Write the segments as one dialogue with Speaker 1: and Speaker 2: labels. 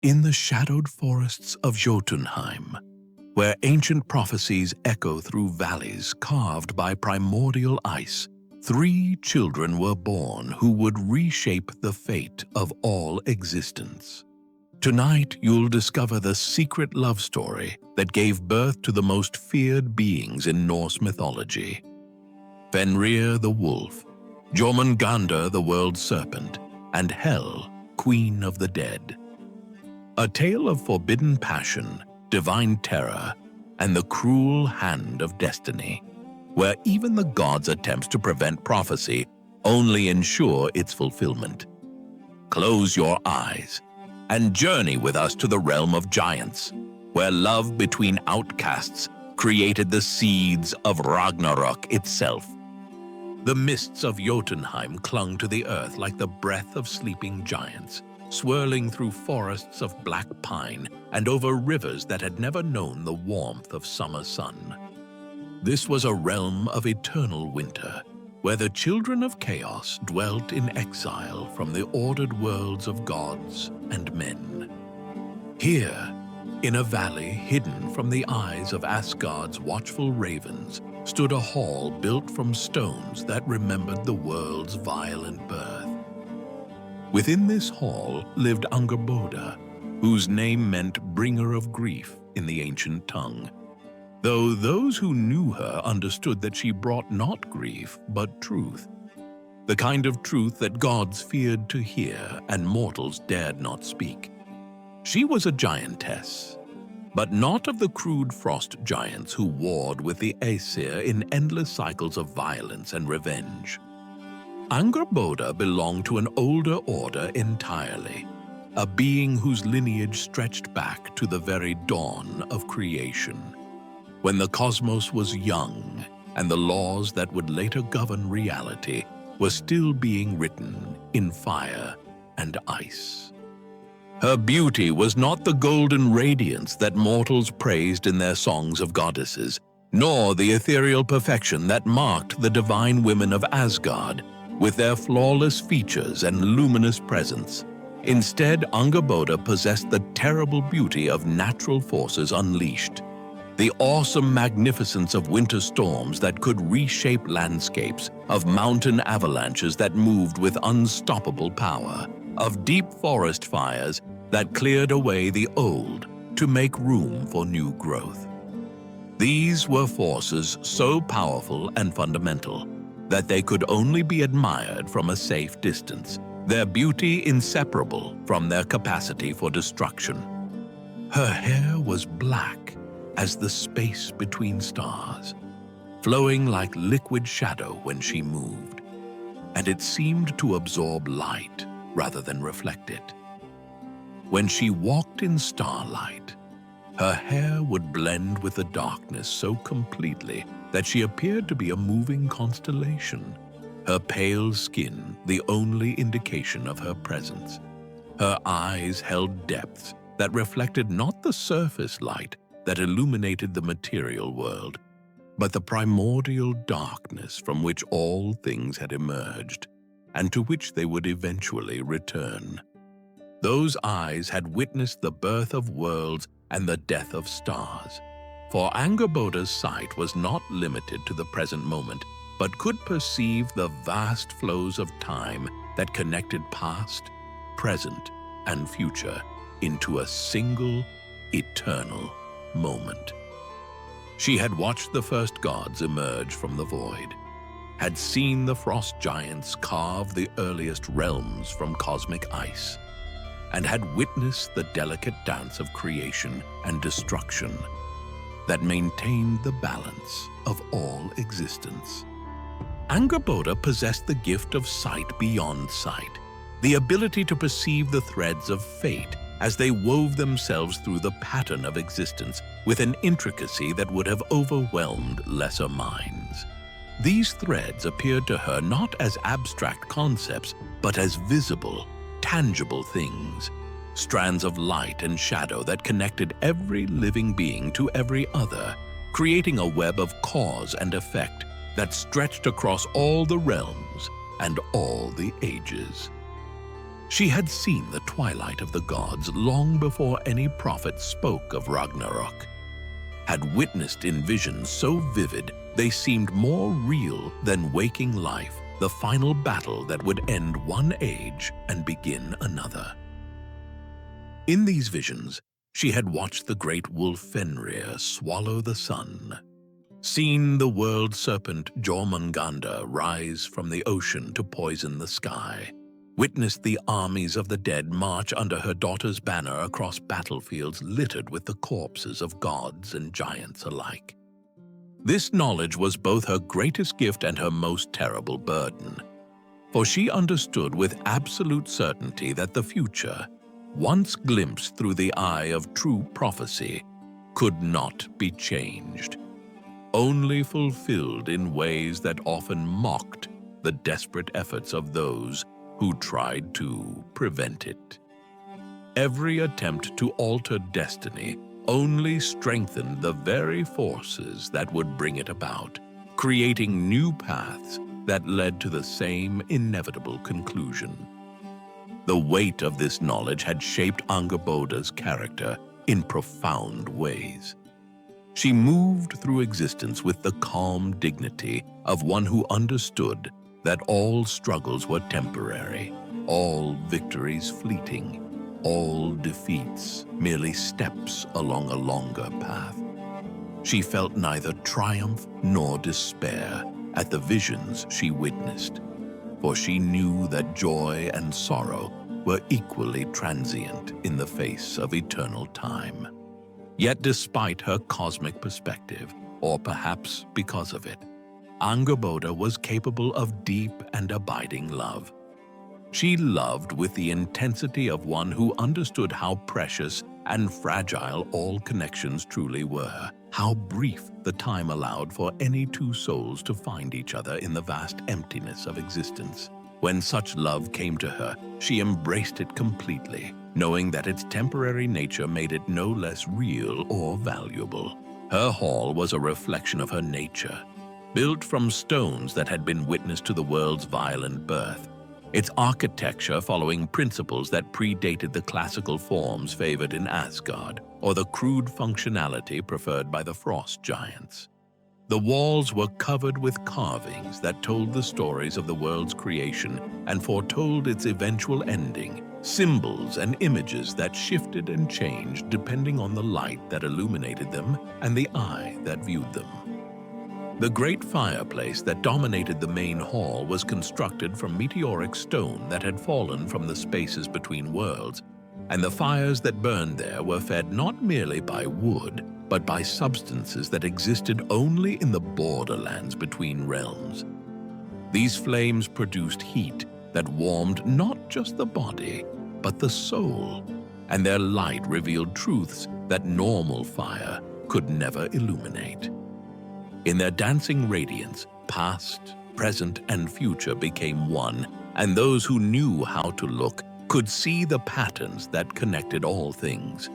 Speaker 1: In the shadowed forests of Jotunheim, where ancient prophecies echo through valleys carved by primordial ice, 3 children were born who would reshape the fate of all existence. Tonight, you'll discover the secret love story that gave birth to the most feared beings in Norse mythology: Fenrir the Wolf, Jormungandr the World Serpent, and Hel, Queen of the Dead. A tale of forbidden passion, divine terror, and the cruel hand of destiny, where even the gods' attempts to prevent prophecy only ensure its fulfillment. Close your eyes and journey with us to the realm of giants, where love between outcasts created the seeds of Ragnarök itself. The mists of Jotunheim clung to the earth like the breath of sleeping giants, swirling through forests of black pine and over rivers that had never known the warmth of summer sun. This was a realm of eternal winter, where the children of chaos dwelt in exile from the ordered worlds of gods and men. Here, in a valley hidden from the eyes of Asgard's watchful ravens, stood a hall built from stones that remembered the world's violent birth. Within this hall lived Angrboda, whose name meant bringer of grief in the ancient tongue, though those who knew her understood that she brought not grief but truth, the kind of truth that gods feared to hear and mortals dared not speak. She was a giantess, but not of the crude frost giants who warred with the Aesir in endless cycles of violence and revenge. Angrboda belonged to an older order entirely, a being whose lineage stretched back to the very dawn of creation, when the cosmos was young and the laws that would later govern reality were still being written in fire and ice. Her beauty was not the golden radiance that mortals praised in their songs of goddesses, nor the ethereal perfection that marked the divine women of Asgard, with their flawless features and luminous presence. Instead, Angrboda possessed the terrible beauty of natural forces unleashed, the awesome magnificence of winter storms that could reshape landscapes, of mountain avalanches that moved with unstoppable power, of deep forest fires that cleared away the old to make room for new growth. These were forces so powerful and fundamental that they could only be admired from a safe distance, their beauty inseparable from their capacity for destruction. Her hair was black as the space between stars, flowing like liquid shadow when she moved, and it seemed to absorb light rather than reflect it. When she walked in starlight, her hair would blend with the darkness so completely that she appeared to be a moving constellation, her pale skin the only indication of her presence. Her eyes held depths that reflected not the surface light that illuminated the material world, but the primordial darkness from which all things had emerged, and to which they would eventually return. Those eyes had witnessed the birth of worlds and the death of stars. For Angrboda's sight was not limited to the present moment, but could perceive the vast flows of time that connected past, present, and future into a single, eternal moment. She had watched the first gods emerge from the void, had seen the frost giants carve the earliest realms from cosmic ice, and had witnessed the delicate dance of creation and destruction that maintained the balance of all existence. Angrboda possessed the gift of sight beyond sight, the ability to perceive the threads of fate as they wove themselves through the pattern of existence with an intricacy that would have overwhelmed lesser minds. These threads appeared to her not as abstract concepts, but as visible, tangible things, strands of light and shadow that connected every living being to every other, creating a web of cause and effect that stretched across all the realms and all the ages. She had seen the twilight of the gods long before any prophet spoke of Ragnarök, had witnessed in visions so vivid they seemed more real than waking life, the final battle that would end one age and begin another. In these visions, she had watched the great wolf Fenrir swallow the sun, seen the world serpent Jormungandr rise from the ocean to poison the sky, witnessed the armies of the dead march under her daughter's banner across battlefields littered with the corpses of gods and giants alike. This knowledge was both her greatest gift and her most terrible burden, for she understood with absolute certainty that the future, once glimpsed through the eye of true prophecy, could not be changed, only fulfilled in ways that often mocked the desperate efforts of those who tried to prevent it. Every attempt to alter destiny only strengthened the very forces that would bring it about, creating new paths that led to the same inevitable conclusion. The weight of this knowledge had shaped Angrboda's character in profound ways. She moved through existence with the calm dignity of one who understood that all struggles were temporary, all victories fleeting, all defeats merely steps along a longer path. She felt neither triumph nor despair at the visions she witnessed, for she knew that joy and sorrow were equally transient in the face of eternal time. Yet despite her cosmic perspective, or perhaps because of it, Angrboda was capable of deep and abiding love. She loved with the intensity of one who understood how precious and fragile all connections truly were, how brief the time allowed for any two souls to find each other in the vast emptiness of existence. When such love came to her, she embraced it completely, knowing that its temporary nature made it no less real or valuable. Her hall was a reflection of her nature, built from stones that had been witness to the world's violent birth, its architecture following principles that predated the classical forms favored in Asgard or the crude functionality preferred by the frost giants. The walls were covered with carvings that told the stories of the world's creation and foretold its eventual ending, symbols and images that shifted and changed depending on the light that illuminated them and the eye that viewed them. The great fireplace that dominated the main hall was constructed from meteoric stone that had fallen from the spaces between worlds, and the fires that burned there were fed not merely by wood, but by substances that existed only in the borderlands between realms. These flames produced heat that warmed not just the body, but the soul, and their light revealed truths that normal fire could never illuminate. In their dancing radiance, past, present, and future became one, and those who knew how to look could see the patterns that connected all things.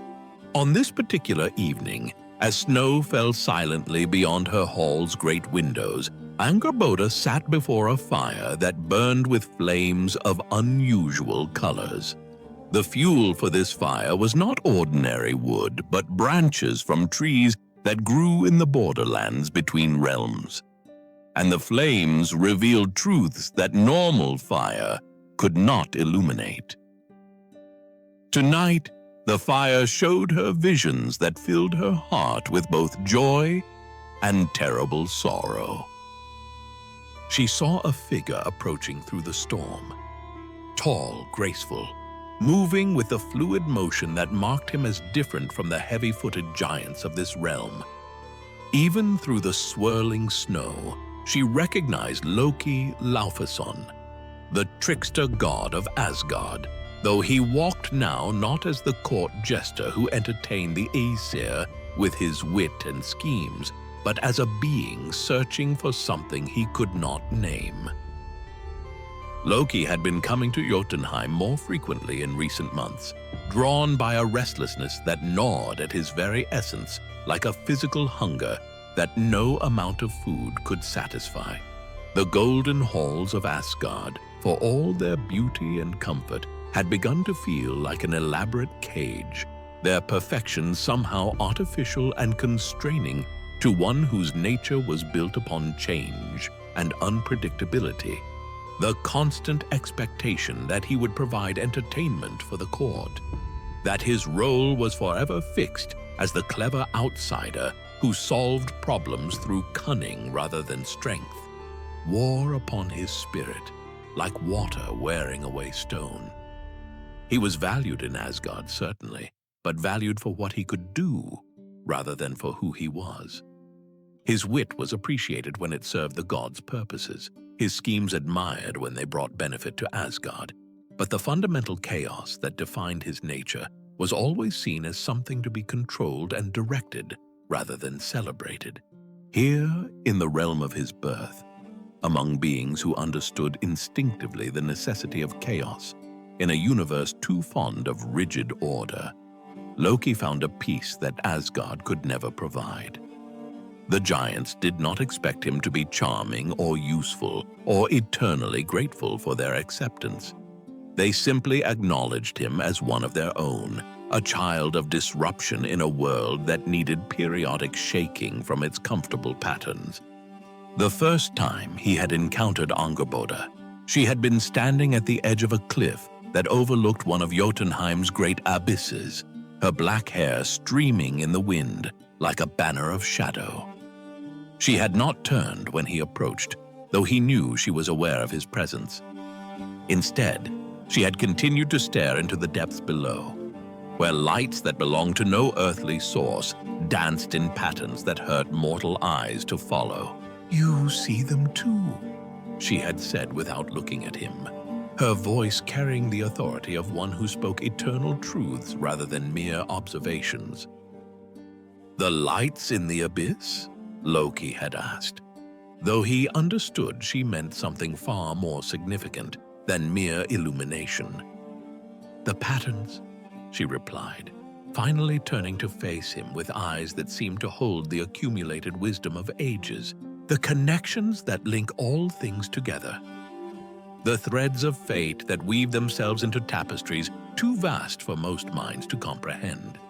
Speaker 1: On this particular evening, as snow fell silently beyond her hall's great windows, Angrboda sat before a fire that burned with flames of unusual colors. The fuel for this fire was not ordinary wood, but branches from trees that grew in the borderlands between realms. And the flames revealed truths that normal fire could not illuminate. Tonight, the fire showed her visions that filled her heart with both joy and terrible sorrow. She saw a figure approaching through the storm, tall, graceful, moving with the fluid motion that marked him as different from the heavy-footed giants of this realm. Even through the swirling snow, she recognized Loki Laufeyson, the trickster god of Asgard, though he walked now not as the court jester who entertained the Aesir with his wit and schemes, but as a being searching for something he could not name. Loki had been coming to Jotunheim more frequently in recent months, drawn by a restlessness that gnawed at his very essence like a physical hunger that no amount of food could satisfy. The golden halls of Asgard, for all their beauty and comfort, had begun to feel like an elaborate cage, their perfection somehow artificial and constraining to one whose nature was built upon change and unpredictability, the constant expectation that he would provide entertainment for the court, that his role was forever fixed as the clever outsider who solved problems through cunning rather than strength, wore upon his spirit like water wearing away stone. He was valued in Asgard, certainly, but valued for what he could do rather than for who he was. His wit was appreciated when it served the gods' purposes, his schemes admired when they brought benefit to Asgard, but the fundamental chaos that defined his nature was always seen as something to be controlled and directed rather than celebrated. Here, in the realm of his birth, among beings who understood instinctively the necessity of chaos, in a universe too fond of rigid order, Loki found a peace that Asgard could never provide. The giants did not expect him to be charming or useful or eternally grateful for their acceptance. They simply acknowledged him as one of their own, a child of disruption in a world that needed periodic shaking from its comfortable patterns. The first time he had encountered Angrboda, she had been standing at the edge of a cliff that overlooked one of Jotunheim's great abysses, her black hair streaming in the wind like a banner of shadow. She had not turned when he approached, though he knew she was aware of his presence. Instead, she had continued to stare into the depths below, where lights that belonged to no earthly source danced in patterns that hurt mortal eyes to follow. "You see them too," she had said without looking at him, her voice carrying the authority of one who spoke eternal truths rather than mere observations. "The lights in the abyss?" Loki had asked, though he understood she meant something far more significant than mere illumination. "The patterns," she replied, finally turning to face him with eyes that seemed to hold the accumulated wisdom of ages, "the connections that link all things together. The threads of fate that weave themselves into tapestries too vast for most minds to comprehend."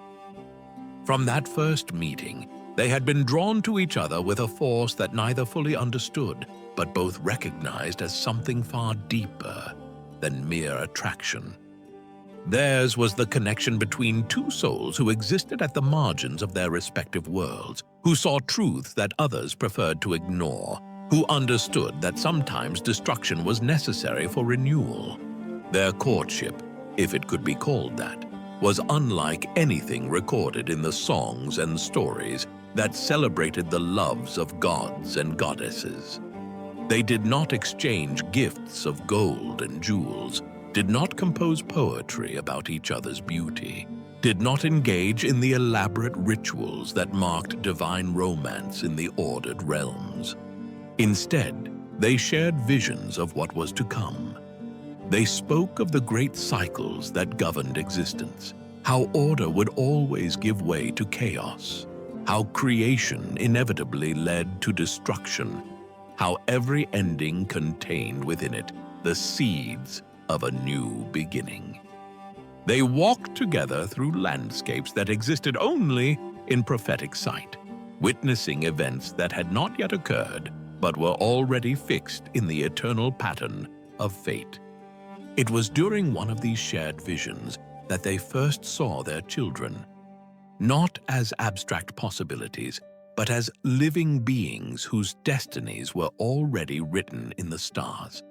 Speaker 1: From that first meeting, they had been drawn to each other with a force that neither fully understood, but both recognized as something far deeper than mere attraction. Theirs was the connection between two souls who existed at the margins of their respective worlds, who saw truths that others preferred to ignore, who understood that sometimes destruction was necessary for renewal. Their courtship, if it could be called that, was unlike anything recorded in the songs and stories that celebrated the loves of gods and goddesses. They did not exchange gifts of gold and jewels, did not compose poetry about each other's beauty, did not engage in the elaborate rituals that marked divine romance in the ordered realms. Instead, they shared visions of what was to come. They spoke of the great cycles that governed existence, how order would always give way to chaos, how creation inevitably led to destruction, how every ending contained within it the seeds of a new beginning. They walked together through landscapes that existed only in prophetic sight, witnessing events that had not yet occurred but were already fixed in the eternal pattern of fate. It was during one of these shared visions that they first saw their children, not as abstract possibilities, but as living beings whose destinies were already written in the stars.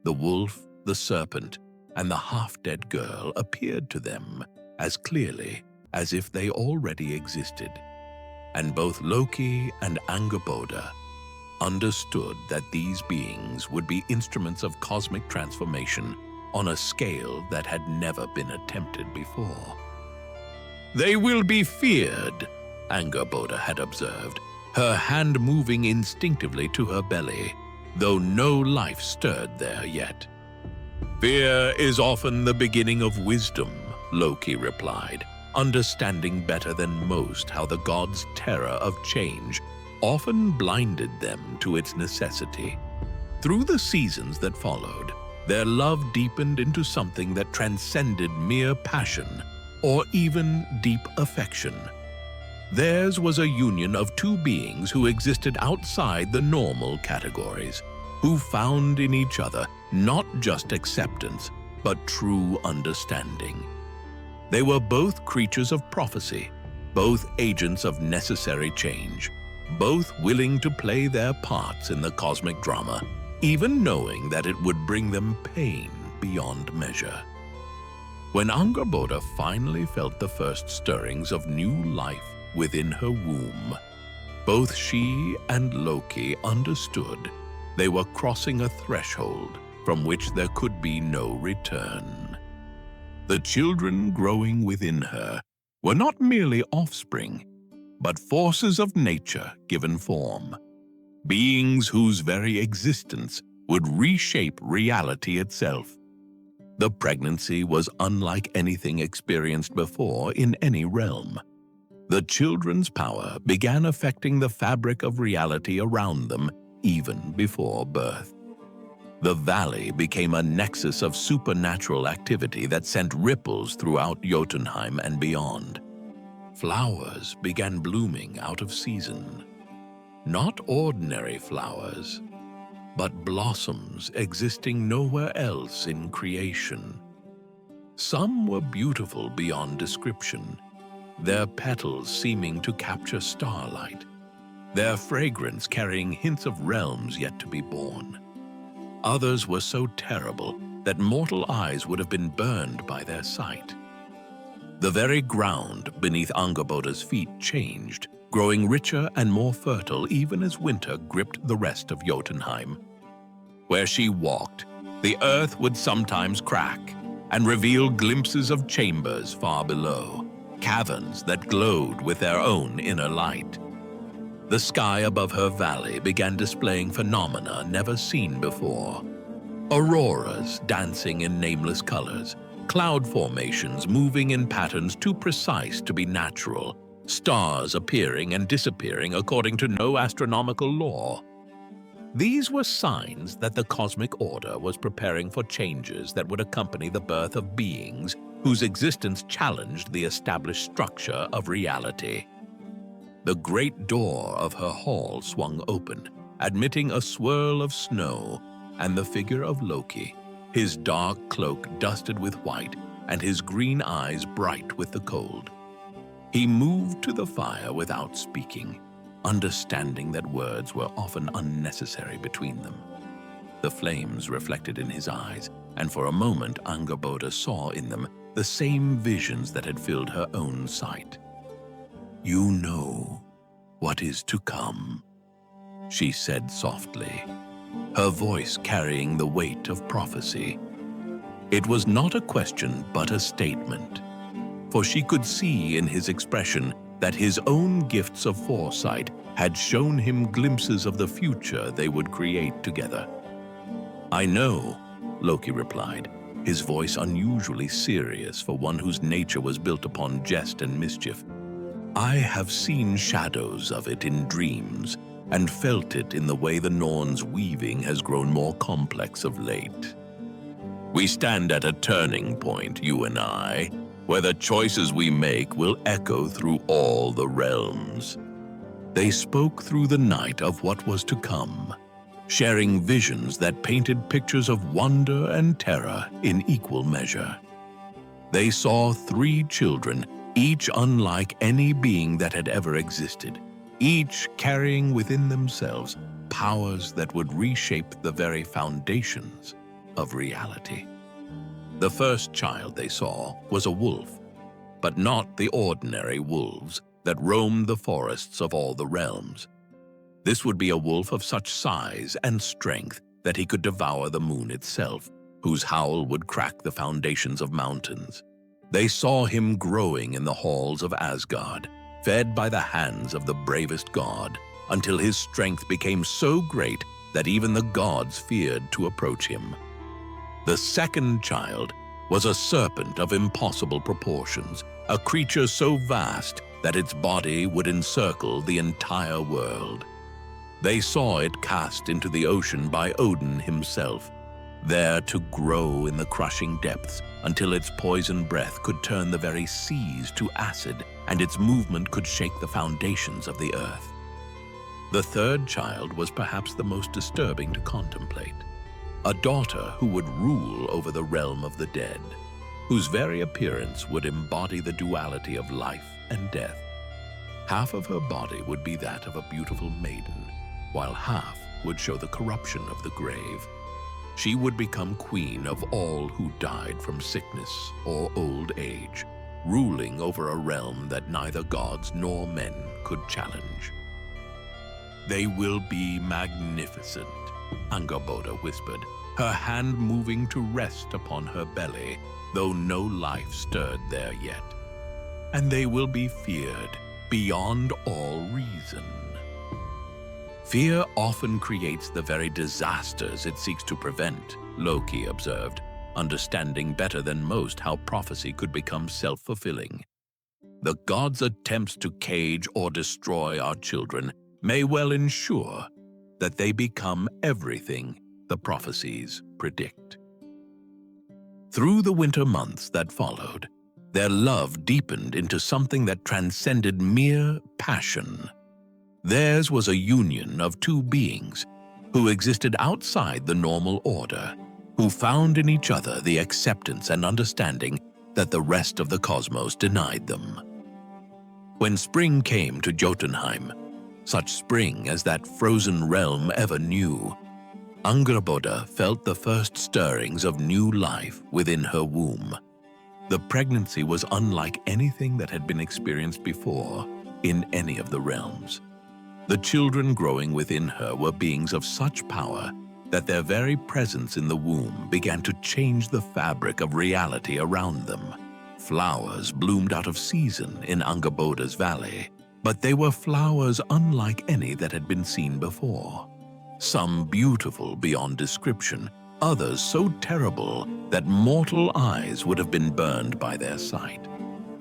Speaker 1: The wolf, the serpent, and the half-dead girl appeared to them as clearly as if they already existed, and both Loki and Angrboda understood that these beings would be instruments of cosmic transformation on a scale that had never been attempted before. "They will be feared," Angrboda had observed, her hand moving instinctively to her belly, though no life stirred there yet. "Fear is often the beginning of wisdom," Loki replied, understanding better than most how the gods' terror of change often blinded them to its necessity. Through the seasons that followed, Their love deepened into something that transcended mere passion or even deep affection. Theirs was a union of two beings who existed outside the normal categories, who found in each other not just acceptance, but true understanding. They were both creatures of prophecy, both agents of necessary change, both willing to play their parts in the cosmic drama, even knowing that it would bring them pain beyond measure. When Angrboda finally felt the first stirrings of new life within her womb, both she and Loki understood they were crossing a threshold from which there could be no return. The children growing within her were not merely offspring, but forces of nature given form, beings whose very existence would reshape reality itself. The pregnancy was unlike anything experienced before in any realm. The children's power began affecting the fabric of reality around them even before birth. The valley became a nexus of supernatural activity that sent ripples throughout Jotunheim and beyond. Flowers began blooming out of season. Not ordinary flowers, but blossoms existing nowhere else in creation. Some were beautiful beyond description, their petals seeming to capture starlight, their fragrance carrying hints of realms yet to be born. Others were so terrible that mortal eyes would have been burned by their sight. The very ground beneath Angrboda's feet changed, growing richer and more fertile even as winter gripped the rest of Jotunheim. Where she walked, the earth would sometimes crack and reveal glimpses of chambers far below, caverns that glowed with their own inner light. The sky above her valley began displaying phenomena never seen before. Auroras dancing in nameless colors, cloud formations moving in patterns too precise to be natural, stars appearing and disappearing according to no astronomical law. These were signs that the cosmic order was preparing for changes that would accompany the birth of beings whose existence challenged the established structure of reality. The great door of her hall swung open, admitting a swirl of snow and the figure of Loki, his dark cloak dusted with white and his green eyes bright with the cold. He moved to the fire without speaking, understanding that words were often unnecessary between them. The flames reflected in his eyes, and for a moment Angrboda saw in them the same visions that had filled her own sight. "You know what is to come," she said softly, her voice carrying the weight of prophecy. It was not a question but a statement, for she could see in his expression that his own gifts of foresight had shown him glimpses of the future they would create together. "I know," Loki replied, his voice unusually serious for one whose nature was built upon jest and mischief. "I have seen shadows of it in dreams and felt it in the way the Norn's weaving has grown more complex of late. We stand at a turning point, you and I, where the choices we make will echo through all the realms." They spoke through the night of what was to come, sharing visions that painted pictures of wonder and terror in equal measure. They saw 3 children, each unlike any being that had ever existed, each carrying within themselves powers that would reshape the very foundations of reality. The first child they saw was a wolf, but not the ordinary wolves that roamed the forests of all the realms. This would be a wolf of such size and strength that he could devour the moon itself, whose howl would crack the foundations of mountains. They saw him growing in the halls of Asgard, fed by the hands of the bravest god, until his strength became so great that even the gods feared to approach him. The second child was a serpent of impossible proportions, a creature so vast that its body would encircle the entire world. They saw it cast into the ocean by Odin himself, there to grow in the crushing depths until its poison breath could turn the very seas to acid and its movement could shake the foundations of the earth. The third child was perhaps the most disturbing to contemplate. A daughter who would rule over the realm of the dead, whose very appearance would embody the duality of life and death. Half of her body would be that of a beautiful maiden, while half would show the corruption of the grave. She would become queen of all who died from sickness or old age, ruling over a realm that neither gods nor men could challenge. "They will be magnificent," Angrboda whispered, her hand moving to rest upon her belly, though no life stirred there yet. "And they will be feared beyond all reason." "Fear often creates the very disasters it seeks to prevent," Loki observed, understanding better than most how prophecy could become self-fulfilling. "The gods' attempts to cage or destroy our children may well ensure that they become everything the prophecies predict." Through the winter months that followed, their love deepened into something that transcended mere passion. Theirs was a union of two beings who existed outside the normal order, who found in each other the acceptance and understanding that the rest of the cosmos denied them. When spring came to Jotunheim, such spring as that frozen realm ever knew, Angrboda felt the first stirrings of new life within her womb. The pregnancy was unlike anything that had been experienced before in any of the realms. The children growing within her were beings of such power that their very presence in the womb began to change the fabric of reality around them. Flowers bloomed out of season in Angrboda's valley, but they were flowers unlike any that had been seen before. Some beautiful beyond description, others so terrible that mortal eyes would have been burned by their sight.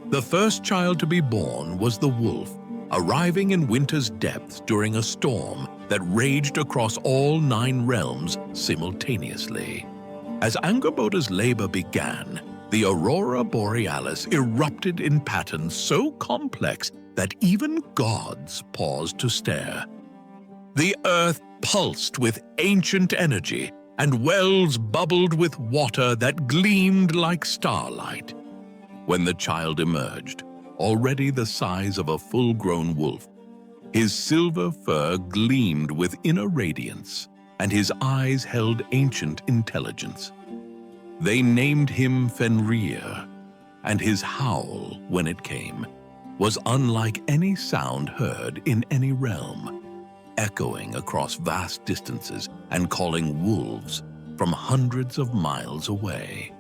Speaker 1: The first child to be born was the wolf, arriving in winter's depths during a storm that raged across all 9 realms simultaneously. As Angrboda's labor began, the aurora borealis erupted in patterns so complex that even gods paused to stare. The earth pulsed with ancient energy, and wells bubbled with water that gleamed like starlight. When the child emerged, already the size of a full-grown wolf, his silver fur gleamed with inner radiance, and his eyes held ancient intelligence. They named him Fenrir, and his howl, when it came, was unlike any sound heard in any realm, echoing across vast distances and calling wolves from hundreds of miles away.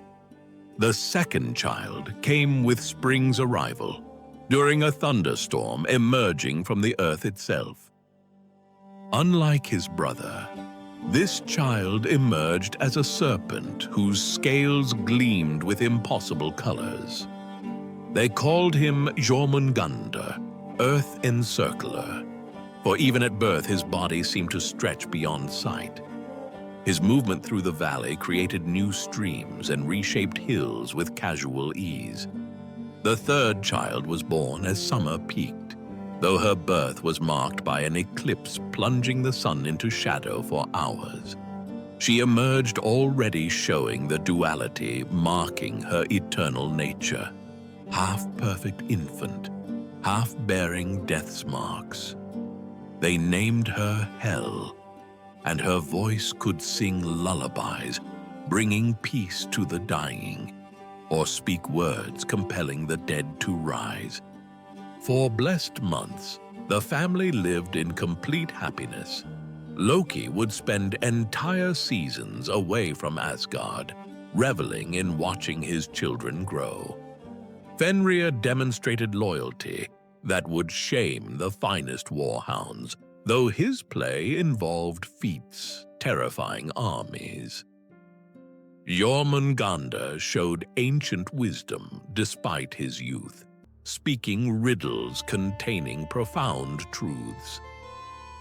Speaker 1: The second child came with spring's arrival, during a thunderstorm emerging from the earth itself. Unlike his brother, this child emerged as a serpent whose scales gleamed with impossible colors. They called him Jormungandr, Earth Encircler, for even at birth his body seemed to stretch beyond sight. His movement through the valley created new streams and reshaped hills with casual ease. The third child was born as summer peaked, though her birth was marked by an eclipse plunging the sun into shadow for hours. She emerged already showing the duality marking her eternal nature, half-perfect infant, half-bearing death's marks. They named her Hel, and her voice could sing lullabies, bringing peace to the dying, or speak words compelling the dead to rise. For blessed months, the family lived in complete happiness. Loki would spend entire seasons away from Asgard, reveling in watching his children grow. Fenrir demonstrated loyalty that would shame the finest warhounds, though his play involved feats terrifying armies. Jormungandr showed ancient wisdom despite his youth, speaking riddles containing profound truths.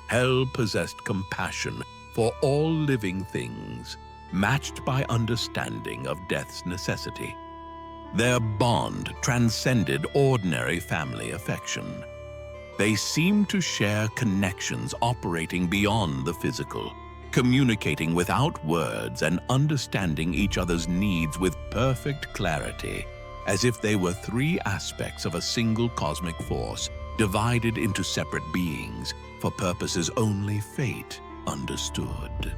Speaker 1: Hel possessed compassion for all living things, matched by understanding of death's necessity. Their bond transcended ordinary family affection. They seemed to share connections operating beyond the physical, communicating without words and understanding each other's needs with perfect clarity, as if they were three aspects of a single cosmic force, divided into separate beings for purposes only fate understood.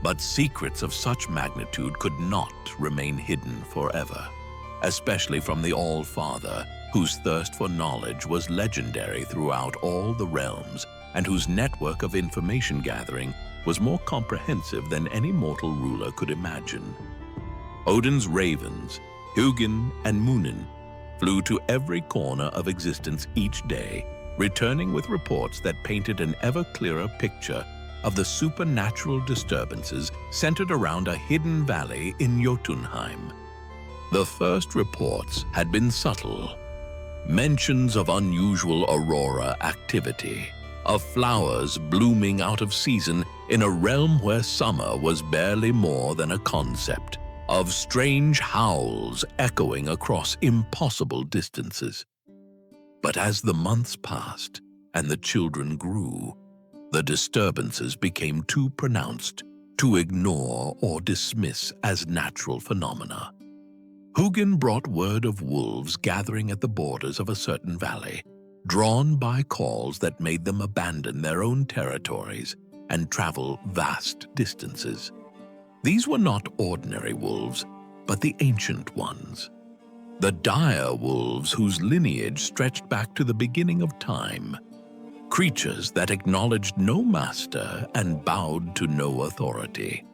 Speaker 1: But secrets of such magnitude could not remain hidden forever, especially from the All-Father, whose thirst for knowledge was legendary throughout all the realms and whose network of information gathering was more comprehensive than any mortal ruler could imagine. Odin's ravens, Hugin and Munin, flew to every corner of existence each day, returning with reports that painted an ever clearer picture of the supernatural disturbances centered around a hidden valley in Jotunheim. The first reports had been subtle. Mentions of unusual aurora activity, of flowers blooming out of season in a realm where summer was barely more than a concept, of strange howls echoing across impossible distances. But as the months passed and the children grew, the disturbances became too pronounced to ignore or dismiss as natural phenomena. Hugin brought word of wolves gathering at the borders of a certain valley, drawn by calls that made them abandon their own territories and travel vast distances. These were not ordinary wolves, but the ancient ones. The dire wolves whose lineage stretched back to the beginning of time. Creatures that acknowledged no master and bowed to no authority.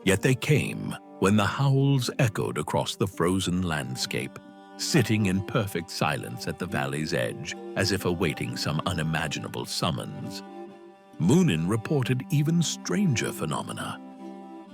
Speaker 1: Yet they came when the howls echoed across the frozen landscape, sitting in perfect silence at the valley's edge, as if awaiting some unimaginable summons. Munin reported even stranger phenomena.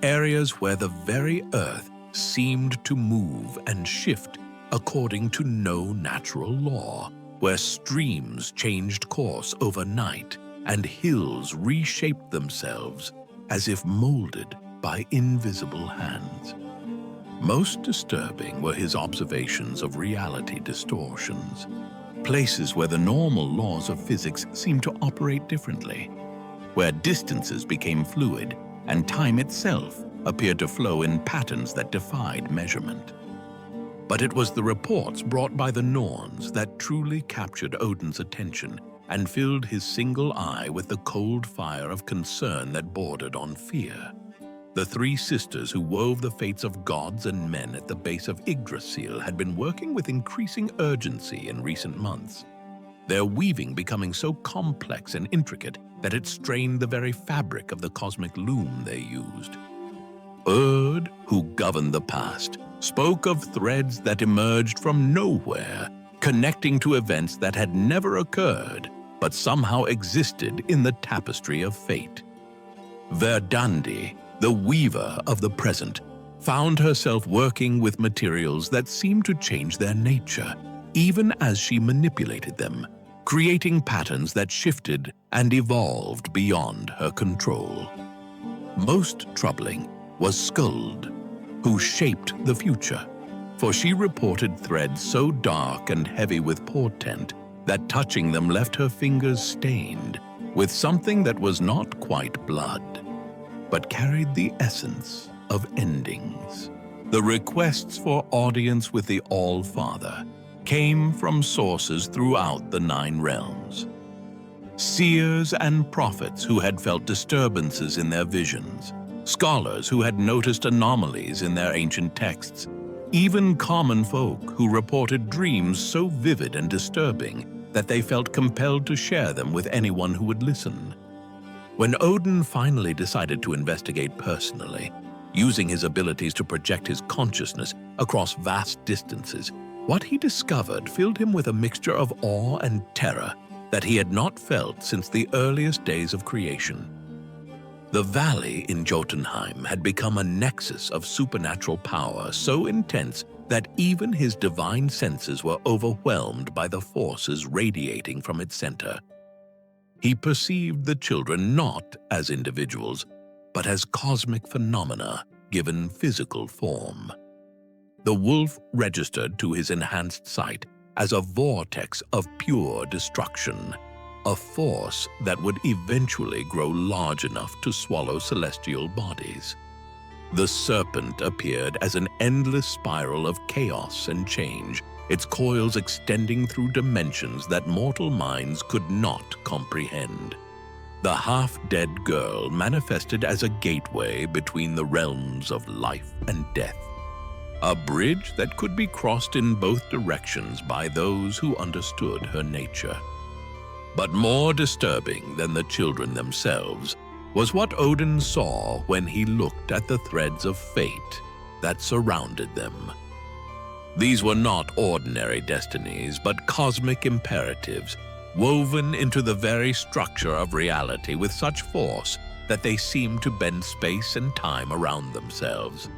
Speaker 1: Areas where the very earth seemed to move and shift according to no natural law, where streams changed course overnight and hills reshaped themselves as if molded by invisible hands. Most disturbing were his observations of reality distortions, places where the normal laws of physics seemed to operate differently, where distances became fluid and time itself appeared to flow in patterns that defied measurement. But it was the reports brought by the Norns that truly captured Odin's attention and filled his single eye with the cold fire of concern that bordered on fear. The three sisters who wove the fates of gods and men at the base of Yggdrasil had been working with increasing urgency in recent months, their weaving becoming so complex and intricate that it strained the very fabric of the cosmic loom they used. Urd, who governed the past, spoke of threads that emerged from nowhere, connecting to events that had never occurred, but somehow existed in the tapestry of fate. Verdandi, the weaver of the present, found herself working with materials that seemed to change their nature, even as she manipulated them, creating patterns that shifted and evolved beyond her control. Most troubling was Skuld, who shaped the future, for she reported threads so dark and heavy with portent that touching them left her fingers stained with something that was not quite blood, but carried the essence of endings. The requests for audience with the All-Father came from sources throughout the 9 realms. Seers and prophets who had felt disturbances in their visions, scholars who had noticed anomalies in their ancient texts, even common folk who reported dreams so vivid and disturbing that they felt compelled to share them with anyone who would listen. When Odin finally decided to investigate personally, using his abilities to project his consciousness across vast distances, what he discovered filled him with a mixture of awe and terror that he had not felt since the earliest days of creation. The valley in Jotunheim had become a nexus of supernatural power so intense that even his divine senses were overwhelmed by the forces radiating from its center. He perceived the children not as individuals, but as cosmic phenomena given physical form. The wolf registered to his enhanced sight as a vortex of pure destruction, a force that would eventually grow large enough to swallow celestial bodies. The serpent appeared as an endless spiral of chaos and change, its coils extending through dimensions that mortal minds could not comprehend. The half-dead girl manifested as a gateway between the realms of life and death, a bridge that could be crossed in both directions by those who understood her nature. But more disturbing than the children themselves was what Odin saw when he looked at the threads of fate that surrounded them. These were not ordinary destinies, but cosmic imperatives, woven into the very structure of reality with such force that they seemed to bend space and time around themselves.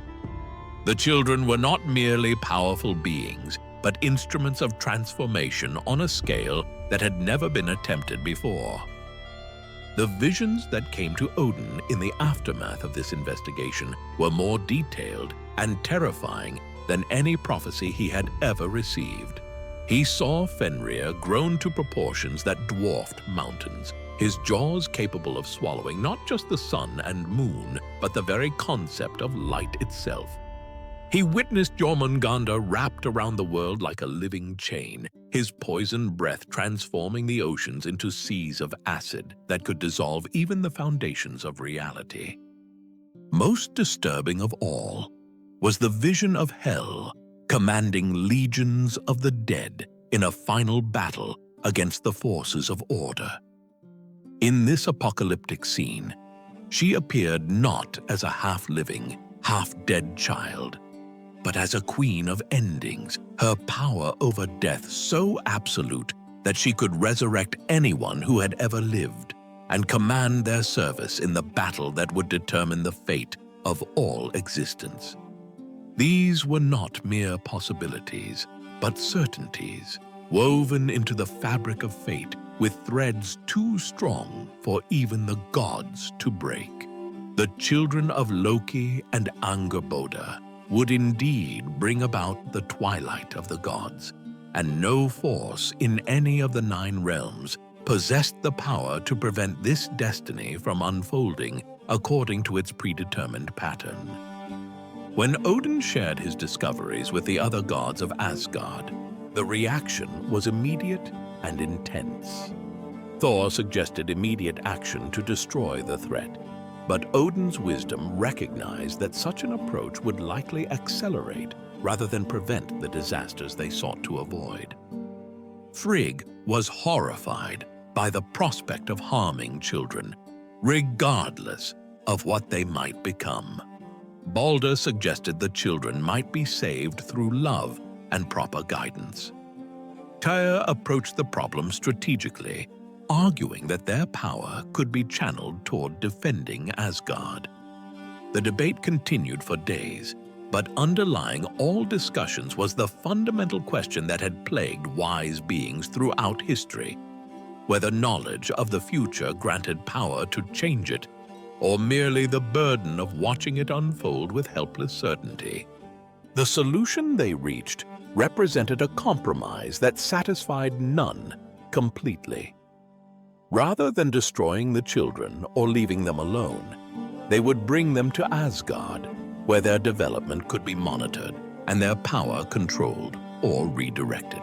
Speaker 1: The children were not merely powerful beings, but instruments of transformation on a scale that had never been attempted before. The visions that came to Odin in the aftermath of this investigation were more detailed and terrifying than any prophecy he had ever received. He saw Fenrir grown to proportions that dwarfed mountains, his jaws capable of swallowing not just the sun and moon, but the very concept of light itself. He witnessed Jormungandr wrapped around the world like a living chain, his poison breath transforming the oceans into seas of acid that could dissolve even the foundations of reality. Most disturbing of all was the vision of Hel commanding legions of the dead in a final battle against the forces of order. In this apocalyptic scene, she appeared not as a half-living, half-dead child, but as a queen of endings, her power over death so absolute that she could resurrect anyone who had ever lived and command their service in the battle that would determine the fate of all existence. These were not mere possibilities, but certainties, woven into the fabric of fate with threads too strong for even the gods to break. The children of Loki and Angrboda would indeed bring about the twilight of the gods, and no force in any of the 9 realms possessed the power to prevent this destiny from unfolding according to its predetermined pattern. When Odin shared his discoveries with the other gods of Asgard, the reaction was immediate and intense. Thor suggested immediate action to destroy the threat, but Odin's wisdom recognized that such an approach would likely accelerate rather than prevent the disasters they sought to avoid. Frigg was horrified by the prospect of harming children, regardless of what they might become. Balder suggested the children might be saved through love and proper guidance. Tyr approached the problem strategically, arguing that their power could be channeled toward defending Asgard. The debate continued for days, but underlying all discussions was the fundamental question that had plagued wise beings throughout history: whether knowledge of the future granted power to change it, or merely the burden of watching it unfold with helpless certainty. The solution they reached represented a compromise that satisfied none completely. Rather than destroying the children or leaving them alone, they would bring them to Asgard, where their development could be monitored and their power controlled or redirected.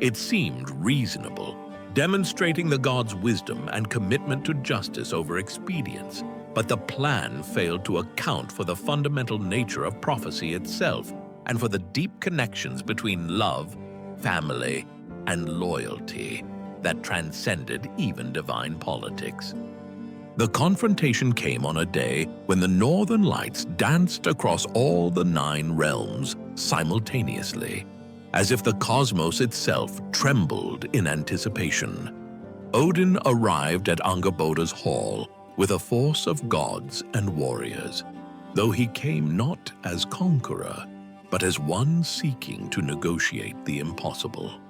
Speaker 1: It seemed reasonable, demonstrating the gods' wisdom and commitment to justice over expedience, but the plan failed to account for the fundamental nature of prophecy itself and for the deep connections between love, family, and loyalty that transcended even divine politics. The confrontation came on a day when the Northern Lights danced across all the 9 realms simultaneously, as if the cosmos itself trembled in anticipation. Odin arrived at Angrboda's hall with a force of gods and warriors, though he came not as conqueror, but as one seeking to negotiate the impossible.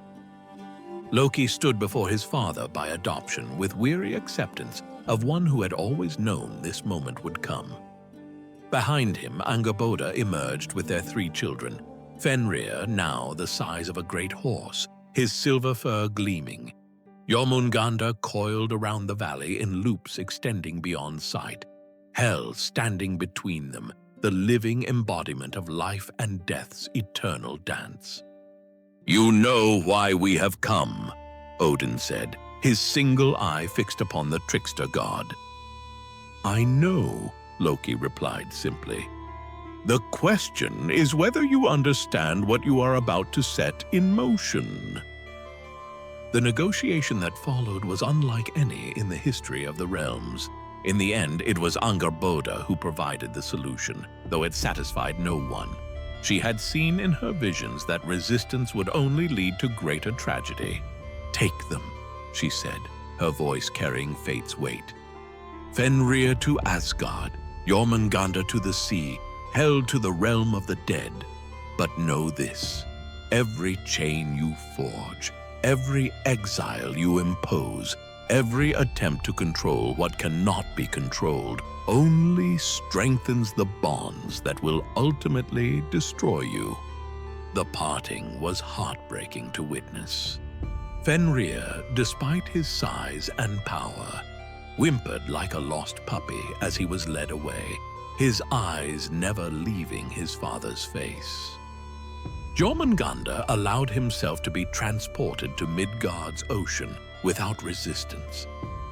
Speaker 1: Loki stood before his father by adoption with weary acceptance of one who had always known this moment would come. Behind him, Angrboda emerged with their 3 children, Fenrir, now the size of a great horse, his silver fur gleaming. Jormungandr coiled around the valley in loops extending beyond sight, Hel standing between them, the living embodiment of life and death's eternal dance. "You know why we have come," Odin said, his single eye fixed upon the trickster god. "I know," Loki replied simply. "The question is whether you understand what you are about to set in motion." The negotiation that followed was unlike any in the history of the realms. In the end, it was Angrboda who provided the solution, though it satisfied no one. She had seen in her visions that resistance would only lead to greater tragedy. "Take them," she said, her voice carrying fate's weight. "Fenrir to Asgard, Jormungandr to the sea, Hel to the realm of the dead. But know this, every chain you forge, every exile you impose, every attempt to control what cannot be controlled only strengthens the bonds that will ultimately destroy you." The parting was heartbreaking to witness. Fenrir, despite his size and power, whimpered like a lost puppy as he was led away, his eyes never leaving his father's face. Jormungandr allowed himself to be transported to Midgard's ocean without resistance,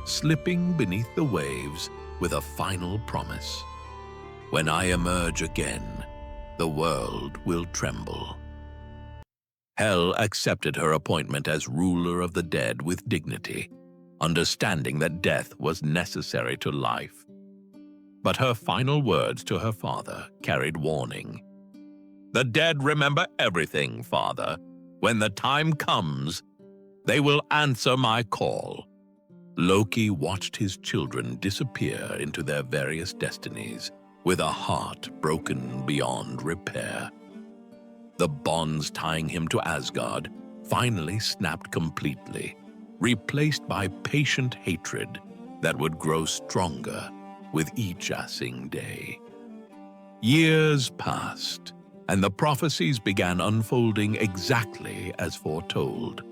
Speaker 1: slipping beneath the waves with a final promise. "When I emerge again, the world will tremble." Hel accepted her appointment as ruler of the dead with dignity, understanding that death was necessary to life. But her final words to her father carried warning. "The dead remember everything, father. When the time comes, they will answer my call." Loki watched his children disappear into their various destinies, with a heart broken beyond repair. The bonds tying him to Asgard finally snapped completely, replaced by patient hatred that would grow stronger with each passing day. Years passed, and the prophecies began unfolding exactly as foretold.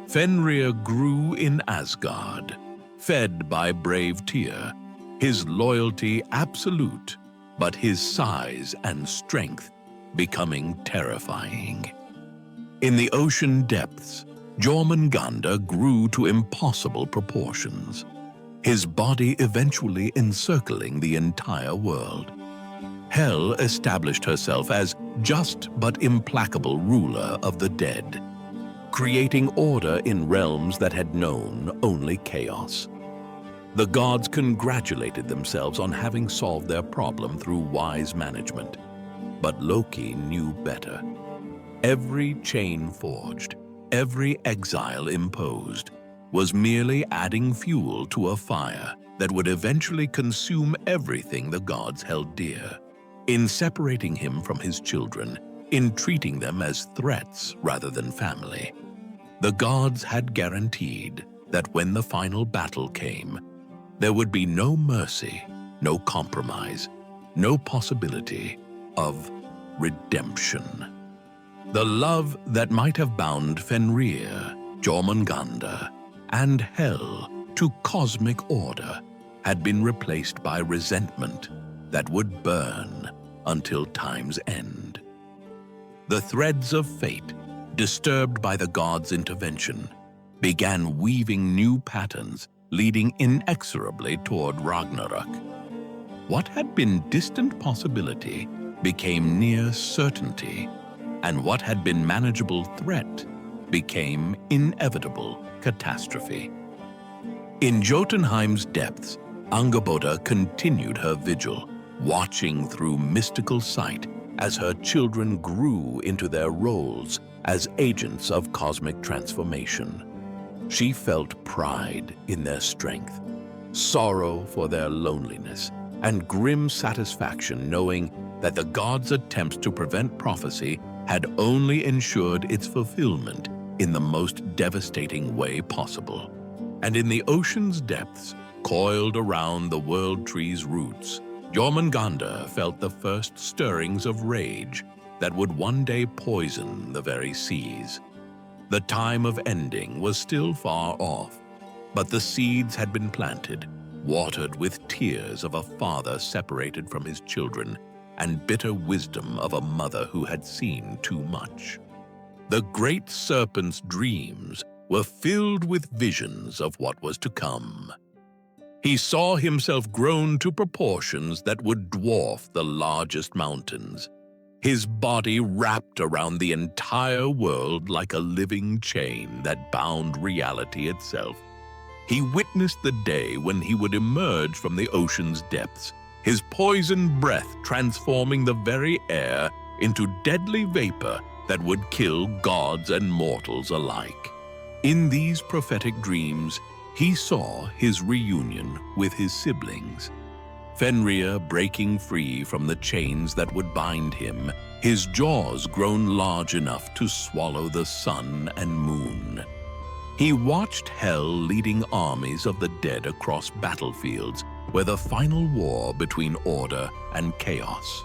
Speaker 1: Fenrir grew in Asgard, fed by brave Tyr, his loyalty absolute, but his size and strength becoming terrifying. In the ocean depths, Jormungandr grew to impossible proportions, his body eventually encircling the entire world. Hel established herself as just but implacable ruler of the dead, creating order in realms that had known only chaos. The gods congratulated themselves on having solved their problem through wise management. But Loki knew better. Every chain forged, every exile imposed, was merely adding fuel to a fire that would eventually consume everything the gods held dear. In separating him from his children, in treating them as threats rather than family, the gods had guaranteed that when the final battle came, there would be no mercy, no compromise, no possibility of redemption. The love that might have bound Fenrir, Jormungandr, and Hel to cosmic order had been replaced by resentment that would burn until time's end. The threads of fate, disturbed by the gods' intervention, began weaving new patterns, leading inexorably toward Ragnarok. What had been distant possibility became near certainty, and what had been manageable threat became inevitable catastrophe. In Jotunheim's depths, Angrboda continued her vigil, watching through mystical sight as her children grew into their roles as agents of cosmic transformation. She felt pride in their strength, sorrow for their loneliness, and grim satisfaction knowing that the gods' attempts to prevent prophecy had only ensured its fulfillment in the most devastating way possible. And in the ocean's depths, coiled around the world tree's roots, Jormungandr felt the first stirrings of rage that would one day poison the very seas. The time of ending was still far off, but the seeds had been planted, watered with tears of a father separated from his children and bitter wisdom of a mother who had seen too much. The great serpent's dreams were filled with visions of what was to come. He saw himself grown to proportions that would dwarf the largest mountains, his body wrapped around the entire world like a living chain that bound reality itself. He witnessed the day when he would emerge from the ocean's depths, his poisoned breath transforming the very air into deadly vapor that would kill gods and mortals alike. In these prophetic dreams, he saw his reunion with his siblings. Fenrir breaking free from the chains that would bind him, his jaws grown large enough to swallow the sun and moon. He watched Hel leading armies of the dead across battlefields where the final war between order and chaos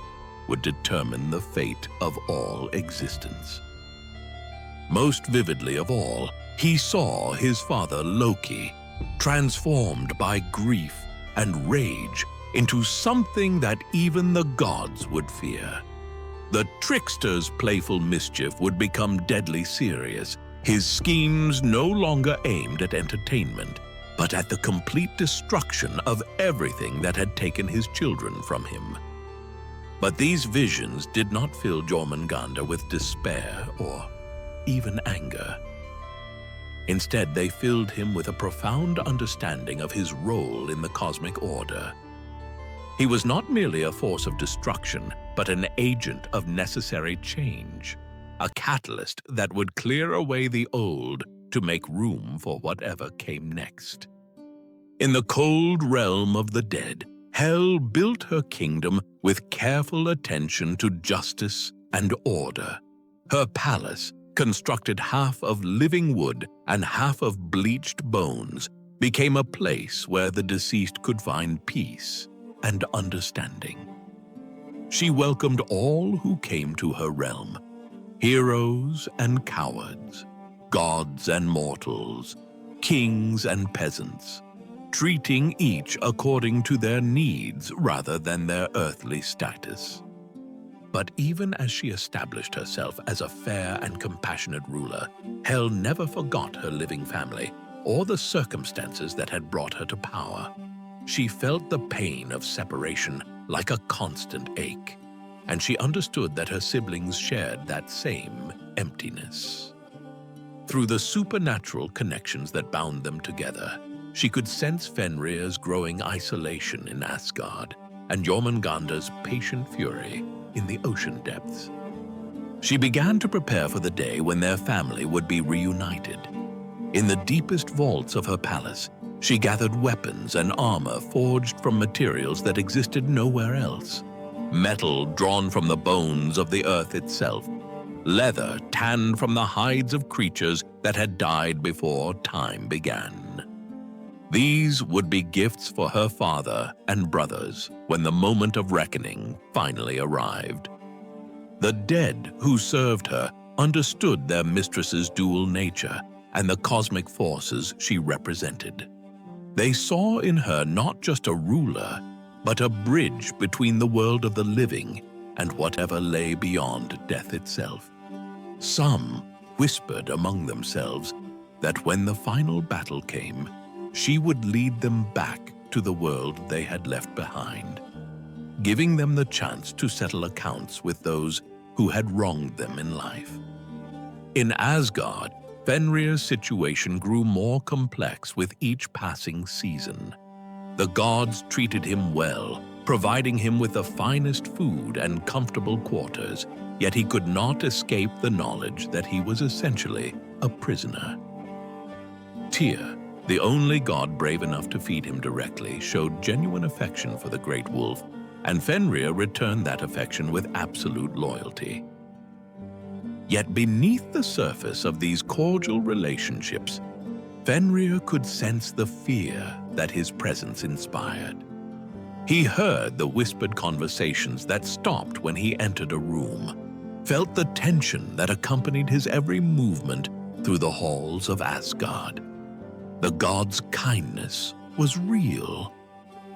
Speaker 1: would determine the fate of all existence. Most vividly of all, he saw his father Loki, transformed by grief and rage into something that even the gods would fear. The trickster's playful mischief would become deadly serious, his schemes no longer aimed at entertainment, but at the complete destruction of everything that had taken his children from him. But these visions did not fill Jormungandr with despair or even anger. Instead, they filled him with a profound understanding of his role in the cosmic order. He was not merely a force of destruction, but an agent of necessary change, a catalyst that would clear away the old to make room for whatever came next. In the cold realm of the dead, Hel built her kingdom with careful attention to justice and order. Her palace, constructed half of living wood and half of bleached bones, became a place where the deceased could find peace and understanding. She welcomed all who came to her realm, heroes and cowards, gods and mortals, kings and peasants, treating each according to their needs rather than their earthly status. But even as she established herself as a fair and compassionate ruler, Hel never forgot her living family or the circumstances that had brought her to power. She felt the pain of separation like a constant ache, and she understood that her siblings shared that same emptiness. Through the supernatural connections that bound them together, she could sense Fenrir's growing isolation in Asgard and Jormungandr's patient fury in the ocean depths. She began to prepare for the day when their family would be reunited. In the deepest vaults of her palace, she gathered weapons and armor forged from materials that existed nowhere else. Metal drawn from the bones of the earth itself, leather tanned from the hides of creatures that had died before time began. These would be gifts for her father and brothers when the moment of reckoning finally arrived. The dead who served her understood their mistress's dual nature and the cosmic forces she represented. They saw in her not just a ruler, but a bridge between the world of the living and whatever lay beyond death itself. Some whispered among themselves that when the final battle came, she would lead them back to the world they had left behind, giving them the chance to settle accounts with those who had wronged them in life. In Asgard, Fenrir's situation grew more complex with each passing season. The gods treated him well, providing him with the finest food and comfortable quarters, yet he could not escape the knowledge that he was essentially a prisoner. Tyr, the only god brave enough to feed him directly, showed genuine affection for the great wolf, and Fenrir returned that affection with absolute loyalty. Yet beneath the surface of these cordial relationships, Fenrir could sense the fear that his presence inspired. He heard the whispered conversations that stopped when he entered a room, felt the tension that accompanied his every movement through the halls of Asgard. The god's kindness was real,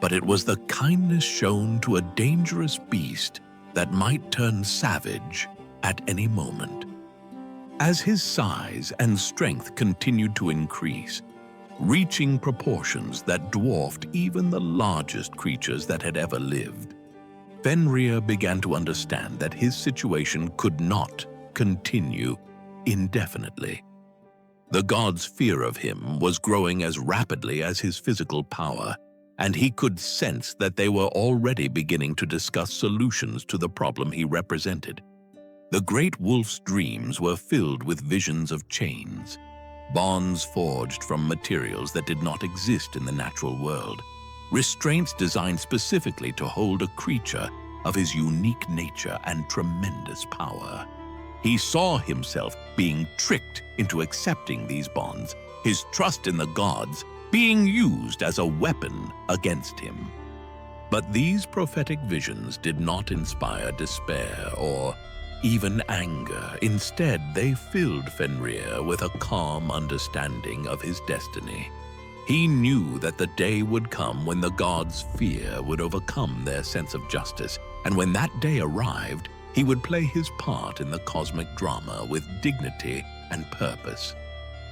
Speaker 1: but it was the kindness shown to a dangerous beast that might turn savage at any moment. As his size and strength continued to increase, reaching proportions that dwarfed even the largest creatures that had ever lived, Fenrir began to understand that his situation could not continue indefinitely. The god's fear of him was growing as rapidly as his physical power, and he could sense that they were already beginning to discuss solutions to the problem he represented. The great wolf's dreams were filled with visions of chains, bonds forged from materials that did not exist in the natural world, restraints designed specifically to hold a creature of his unique nature and tremendous power. He saw himself being tricked into accepting these bonds, his trust in the gods being used as a weapon against him. But these prophetic visions did not inspire despair or even anger. Instead, they filled Fenrir with a calm understanding of his destiny. He knew that the day would come when the gods' fear would overcome their sense of justice, and when that day arrived, he would play his part in the cosmic drama with dignity and purpose.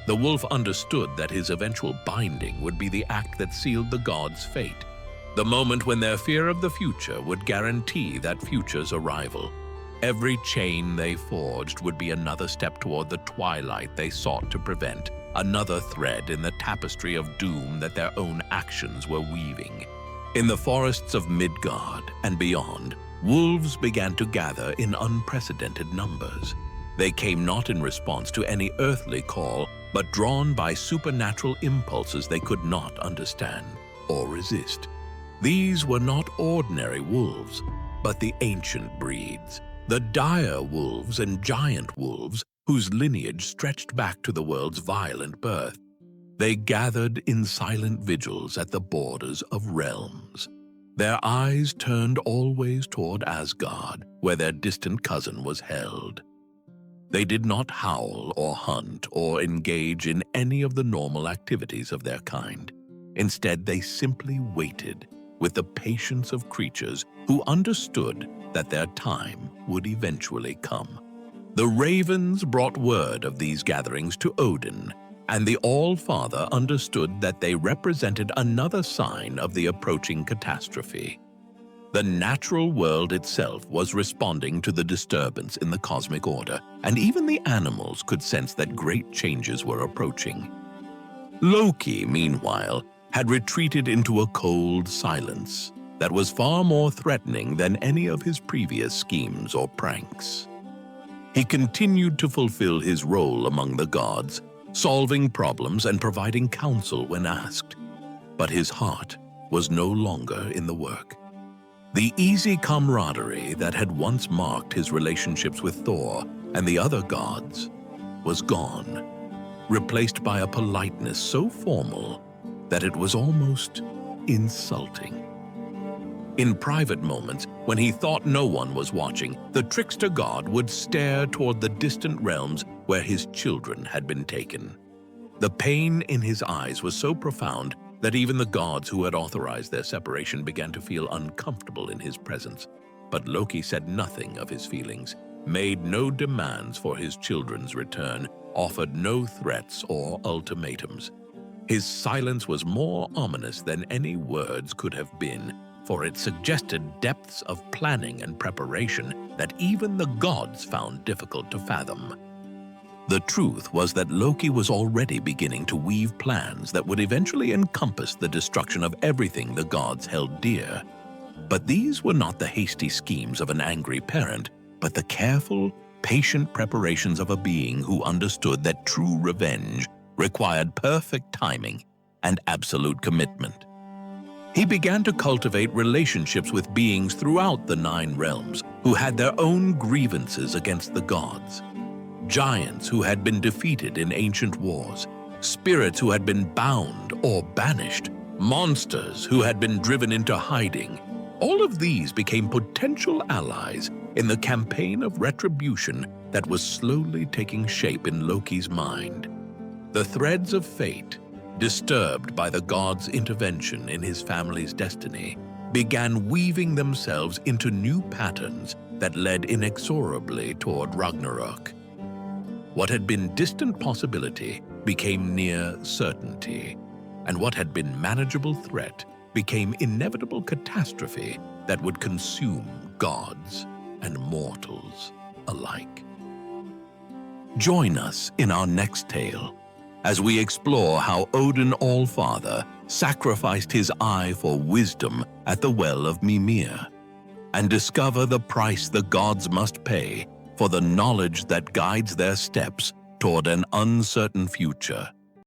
Speaker 1: The wolf understood that his eventual binding would be the act that sealed the gods' fate, the moment when their fear of the future would guarantee that future's arrival. Every chain they forged would be another step toward the twilight they sought to prevent, another thread in the tapestry of doom that their own actions were weaving. In the forests of Midgard and beyond, wolves began to gather in unprecedented numbers. They came not in response to any earthly call, but drawn by supernatural impulses they could not understand or resist. These were not ordinary wolves, but the ancient breeds, the dire wolves and giant wolves whose lineage stretched back to the world's violent birth. They gathered in silent vigils at the borders of realms, their eyes turned always toward Asgard, where their distant cousin was held. They did not howl or hunt or engage in any of the normal activities of their kind. Instead, they simply waited with the patience of creatures who understood that their time would eventually come. The ravens brought word of these gatherings to Odin, and the All-Father understood that they represented another sign of the approaching catastrophe. The natural world itself was responding to the disturbance in the cosmic order, and even the animals could sense that great changes were approaching. Loki, meanwhile, had retreated into a cold silence that was far more threatening than any of his previous schemes or pranks. He continued to fulfill his role among the gods, solving problems and providing counsel when asked, but his heart was no longer in the work. The easy camaraderie that had once marked his relationships with Thor and the other gods was gone, replaced by a politeness so formal that it was almost insulting. In private moments, when he thought no one was watching, the trickster god would stare toward the distant realms where his children had been taken. The pain in his eyes was so profound that even the gods who had authorized their separation began to feel uncomfortable in his presence. But Loki said nothing of his feelings, made no demands for his children's return, offered no threats or ultimatums. His silence was more ominous than any words could have been, for it suggested depths of planning and preparation that even the gods found difficult to fathom. The truth was that Loki was already beginning to weave plans that would eventually encompass the destruction of everything the gods held dear. But these were not the hasty schemes of an angry parent, but the careful, patient preparations of a being who understood that true revenge required perfect timing and absolute commitment. He began to cultivate relationships with beings throughout the 9 realms who had their own grievances against the gods. Giants who had been defeated in ancient wars, spirits who had been bound or banished, monsters who had been driven into hiding, All of these became potential allies in the campaign of retribution that was slowly taking shape in Loki's mind. The threads of fate, disturbed by the god's intervention in his family's destiny, began weaving themselves into new patterns that led inexorably toward Ragnarök. What had been distant possibility became near certainty, and what had been manageable threat became inevitable catastrophe that would consume gods and mortals alike. Join us in our next tale as we explore how Odin Allfather sacrificed his eye for wisdom at the well of Mimir, and discover the price the gods must pay for the knowledge that guides their steps toward an uncertain future.